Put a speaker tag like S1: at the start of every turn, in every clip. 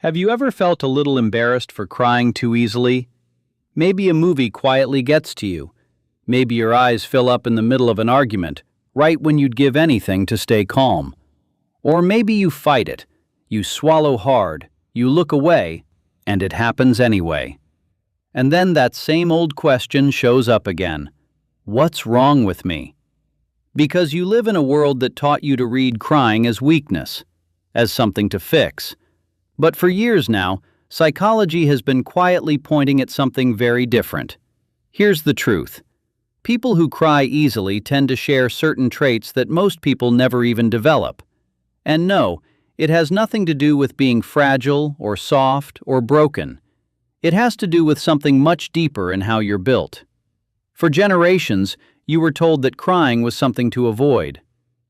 S1: Have you ever felt a little embarrassed for crying too easily? Maybe a movie quietly gets to you. Maybe your eyes fill up in the middle of an argument, right when you'd give anything to stay calm. Or maybe you fight it. You swallow hard, you look away, and it happens anyway. And then that same old question shows up again. What's wrong with me? Because you live in a world that taught you to read crying as weakness, as something to fix. But for years now, psychology has been quietly pointing at something very different. Here's the truth. People who cry easily tend to share certain traits that most people never even develop. And no, it has nothing to do with being fragile or soft or broken. It has to do with something much deeper in how you're built. For generations, you were told that crying was something to avoid.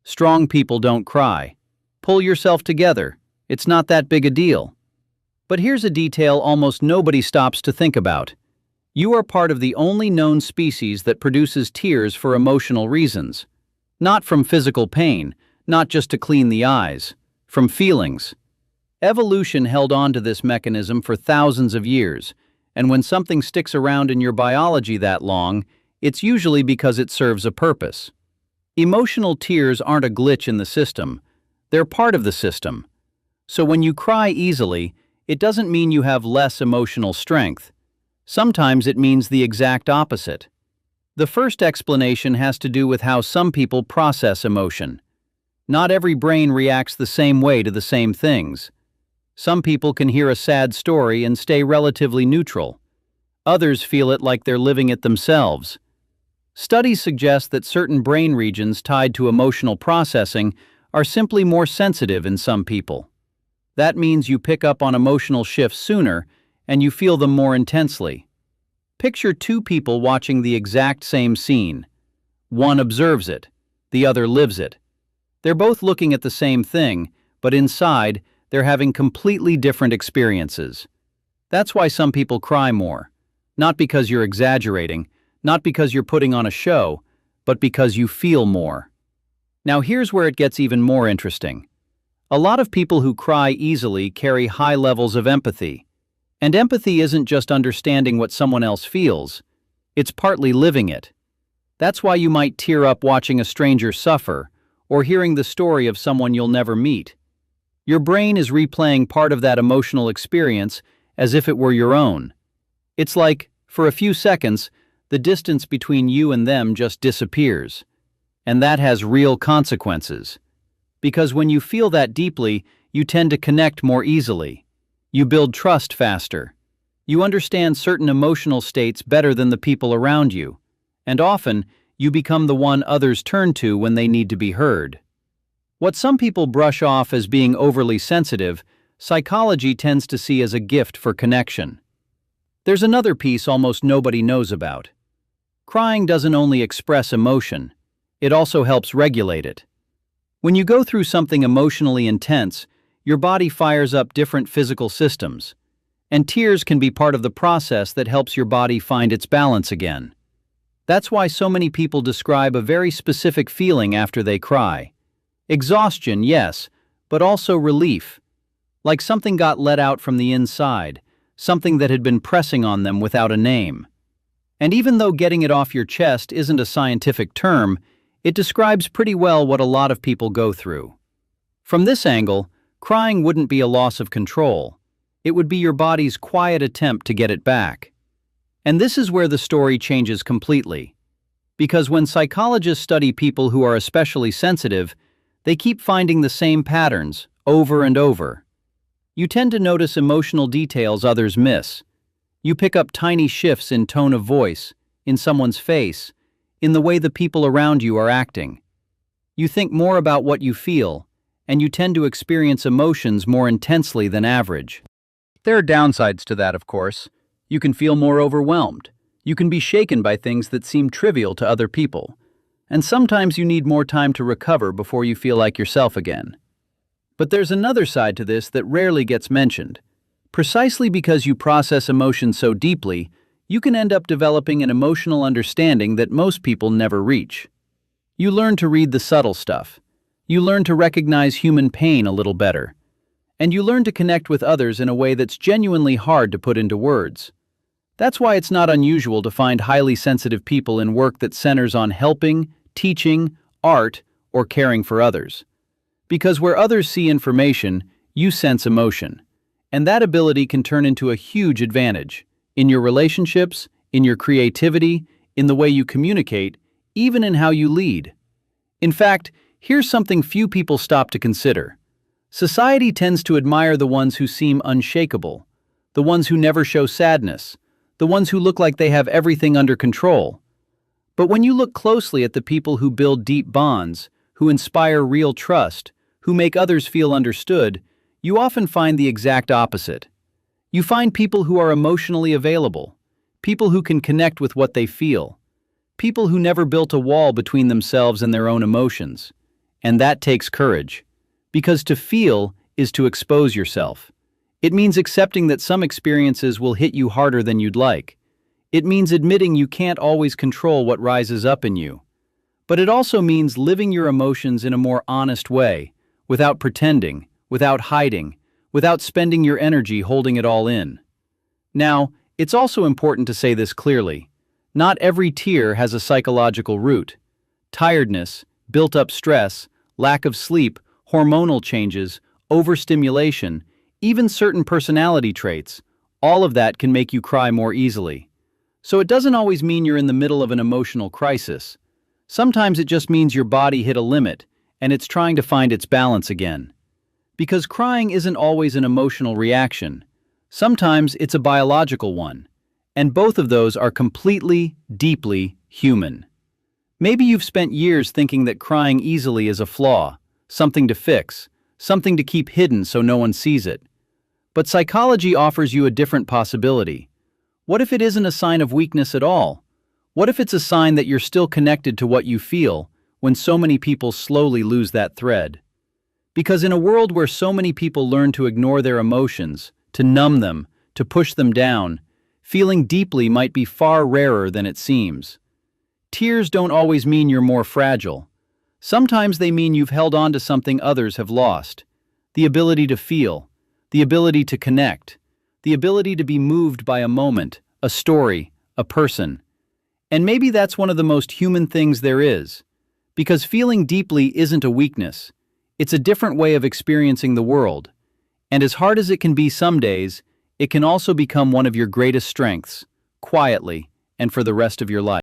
S1: Strong people don't cry. Pull yourself together. It's not that big a deal. But here's a detail almost nobody stops to think about. You are part of the only known species that produces tears for emotional reasons. Not from physical pain, not just to clean the eyes, from feelings. Evolution held on to this mechanism for thousands of years, and when something sticks around in your biology that long, it's usually because it serves a purpose. Emotional tears aren't a glitch in the system. They're part of the system. So when you cry easily, it doesn't mean you have less emotional strength. Sometimes it means the exact opposite. The first explanation has to do with how some people process emotion. Not every brain reacts the same way to the same things. Some people can hear a sad story and stay relatively neutral. Others feel it like they're living it themselves. Studies suggest that certain brain regions tied to emotional processing are simply more sensitive in some people. That means you pick up on emotional shifts sooner and you feel them more intensely. Picture two people watching the exact same scene. One observes it, the other lives it. They're both looking at the same thing, but inside, they're having completely different experiences. That's why some people cry more. Not because you're exaggerating, not because you're putting on a show, but because you feel more. Now here's where it gets even more interesting. A lot of people who cry easily carry high levels of empathy. And empathy isn't just understanding what someone else feels, it's partly living it. That's why you might tear up watching a stranger suffer, or hearing the story of someone you'll never meet. Your brain is replaying part of that emotional experience as if it were your own. It's like, for a few seconds, the distance between you and them just disappears. And that has real consequences. Because when you feel that deeply, you tend to connect more easily. You build trust faster. You understand certain emotional states better than the people around you. And often, you become the one others turn to when they need to be heard. What some people brush off as being overly sensitive, psychology tends to see as a gift for connection. There's another piece almost nobody knows about. Crying doesn't only express emotion, it also helps regulate it. When you go through something emotionally intense, your body fires up different physical systems, and tears can be part of the process that helps your body find its balance again. That's why so many people describe a very specific feeling after they cry. Exhaustion, yes, but also relief. Like something got let out from the inside, something that had been pressing on them without a name. And even though getting it off your chest isn't a scientific term, it describes pretty well what a lot of people go through. From this angle, crying wouldn't be a loss of control. It would be your body's quiet attempt to get it back. And this is where the story changes completely. Because when psychologists study people who are especially sensitive, they keep finding the same patterns over and over. You tend to notice emotional details others miss. You pick up tiny shifts in tone of voice, in someone's face, in the way the people around you are acting. You think more about what you feel, and you tend to experience emotions more intensely than average. There are downsides to that, of course. You can feel more overwhelmed. You can be shaken by things that seem trivial to other people. And sometimes you need more time to recover before you feel like yourself again. But there's another side to this that rarely gets mentioned. Precisely because you process emotions so deeply, you can end up developing an emotional understanding that most people never reach. You learn to read the subtle stuff. You learn to recognize human pain a little better. And you learn to connect with others in a way that's genuinely hard to put into words. That's why it's not unusual to find highly sensitive people in work that centers on helping, teaching, art, or caring for others. Because where others see information, you sense emotion. And that ability can turn into a huge advantage in your relationships, in your creativity, in the way you communicate, even in how you lead. In fact, here's something few people stop to consider. Society tends to admire the ones who seem unshakable, the ones who never show sadness, the ones who look like they have everything under control. But when you look closely at the people who build deep bonds, who inspire real trust, who make others feel understood, you often find the exact opposite. You find people who are emotionally available, people who can connect with what they feel, people who never built a wall between themselves and their own emotions. And that takes courage. Because to feel is to expose yourself. It means accepting that some experiences will hit you harder than you'd like. It means admitting you can't always control what rises up in you. But it also means living your emotions in a more honest way, without pretending, without hiding, without spending your energy holding it all in. Now, it's also important to say this clearly. Not every tear has a psychological root. Tiredness, built-up stress, lack of sleep, hormonal changes, overstimulation, even certain personality traits, all of that can make you cry more easily. So it doesn't always mean you're in the middle of an emotional crisis. Sometimes it just means your body hit a limit, and it's trying to find its balance again. Because crying isn't always an emotional reaction. Sometimes it's a biological one. And both of those are completely, deeply human. Maybe you've spent years thinking that crying easily is a flaw, something to fix, something to keep hidden so no one sees it. But psychology offers you a different possibility. What if it isn't a sign of weakness at all? What if it's a sign that you're still connected to what you feel when so many people slowly lose that thread? Because in a world where so many people learn to ignore their emotions, to numb them, to push them down, feeling deeply might be far rarer than it seems. Tears don't always mean you're more fragile. Sometimes they mean you've held on to something others have lost. The ability to feel, the ability to connect, the ability to be moved by a moment, a story, a person. And maybe that's one of the most human things there is. Because feeling deeply isn't a weakness. It's a different way of experiencing the world. And as hard as it can be some days, it can also become one of your greatest strengths, quietly, and for the rest of your life.